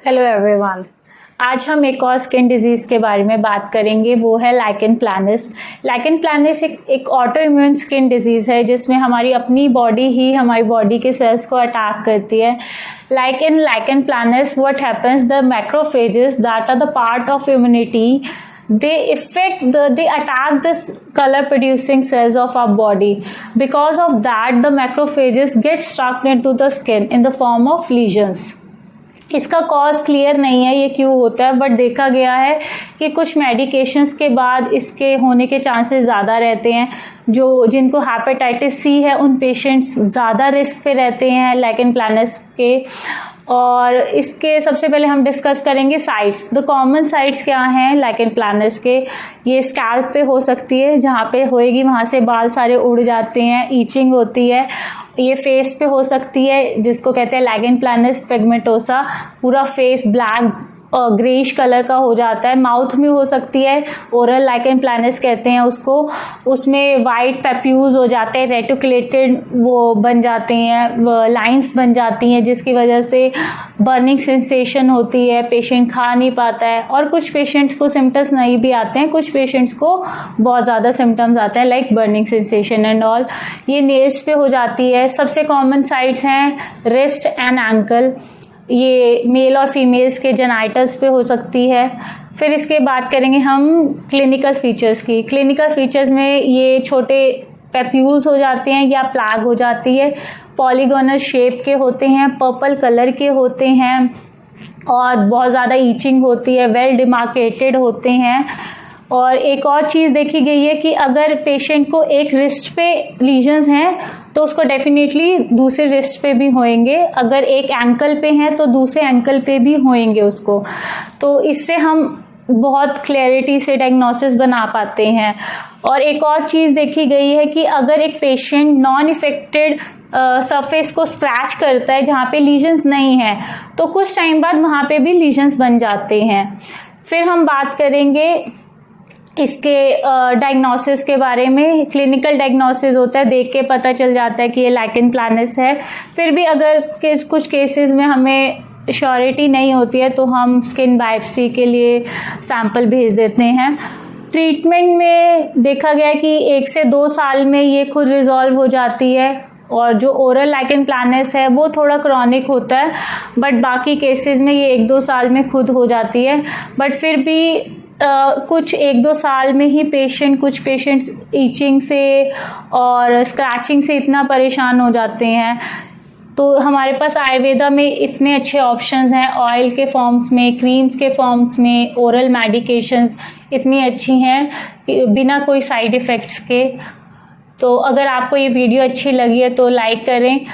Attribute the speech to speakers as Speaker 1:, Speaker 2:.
Speaker 1: Hello everyone. आज हम एक और स्किन डिजीज़ के बारे में बात करेंगे, वो है लाइकेन प्लैनस। लाइकेन प्लैनस एक ऑटो इम्यून स्किन डिजीज़ है जिसमें हमारी अपनी बॉडी ही हमारी बॉडी के सेल्स को अटैक करती है। Lichen planus what happens, the macrophages that are the part of immunity, they attack this color producing cells of our body. Because of that, the macrophages get stuck into the skin in the form of lesions. इसका cause clear नहीं है ये क्यों होता है, but देखा गया है कि कुछ मेडिकेशंस के बाद इसके होने के चांसेस ज़्यादा रहते हैं। जिनको हेपेटाइटिस सी है उन पेशेंट्स ज़्यादा रिस्क पे रहते हैं लाइकेन प्लैनस के। और इसके सबसे पहले हम डिस्कस करेंगे साइट्स। द कॉमन साइट्स क्या हैं लाइकेन प्लैनस के? ये स्कैल्प पे हो सकती है, जहाँ पे होएगी वहाँ से बाल सारे उड़ जाते हैं, ईचिंग होती है। ये फेस पे हो सकती है जिसको कहते हैं लाइकेन प्लैनस पिगमेंटोसा, पूरा फेस ब्लैक ग्रेइश कलर का हो जाता है। माउथ में हो सकती है, ओरल लाइकेन प्लैनस कहते हैं उसको, उसमें वाइट पैप्यूज हो जाते हैं, रेटिकुलेटेड वो बन जाते हैं, लाइंस बन जाती हैं जिसकी वजह से बर्निंग सेंसेशन होती है, पेशेंट खा नहीं पाता है। और कुछ पेशेंट्स को सिम्टम्स नहीं भी आते हैं, कुछ पेशेंट्स को बहुत ज़्यादा सिम्टम्स आते हैं like burning sensation and all. ये नेल्स पे हो जाती है। सबसे कॉमन साइट्स हैं रिस्ट एंड एंकल, ये मेल और फीमेल्स के जेनाइटल्स पे हो सकती है। फिर इसके बात करेंगे हम क्लिनिकल फीचर्स की। क्लिनिकल फीचर्स में ये छोटे पैप्यूल्स हो जाते हैं या प्लैग हो जाती है, पॉलीगोनल शेप के होते हैं, पर्पल कलर के होते हैं और बहुत ज़्यादा ईचिंग होती है, वेल डिमार्केटेड होते हैं। और एक और चीज़ देखी गई है कि अगर पेशेंट को एक रिस्ट पे लीजन्स हैं तो उसको डेफिनेटली दूसरे रिस्ट पे भी होएंगे, अगर एक एंकल पे हैं तो दूसरे एंकल पे भी होएंगे उसको। तो इससे हम बहुत क्लैरिटी से डायग्नोसिस बना पाते हैं। और एक और चीज़ देखी गई है कि अगर एक पेशेंट नॉन इफेक्टेड सरफेस को स्क्रैच करता है जहाँ पे लीजन्स नहीं हैं तो कुछ टाइम बाद वहाँ पे भी लीजन्स बन जाते हैं। फिर हम बात करेंगे इसके डायग्नोसिस के बारे में। क्लिनिकल डायग्नोसिस होता है, देख के पता चल जाता है कि ये लाइकेन प्लैनस है। फिर भी अगर कुछ केसेस में हमें श्योरिटी नहीं होती है तो हम स्किन बायोप्सी के लिए सैंपल भेज देते हैं। ट्रीटमेंट में देखा गया कि 1 से 2 साल में ये खुद रिजॉल्व हो जाती है। और जो ओरल लाइकेन प्लैनस है वो थोड़ा क्रॉनिक होता है, बट बाकी केसेस में ये 1-2 साल में खुद हो जाती है। बट फिर भी कुछ 1-2 साल में ही कुछ पेशेंट्स ईचिंग से और स्क्रैचिंग से इतना परेशान हो जाते हैं। तो हमारे पास आयुर्वेदा में इतने अच्छे ऑप्शंस हैं, ऑयल के फॉर्म्स में, क्रीम्स के फॉर्म्स में, ओरल मेडिकेशंस इतनी अच्छी हैं बिना कोई साइड इफ़ेक्ट्स के। तो अगर आपको ये वीडियो अच्छी लगी है तो लाइक करें।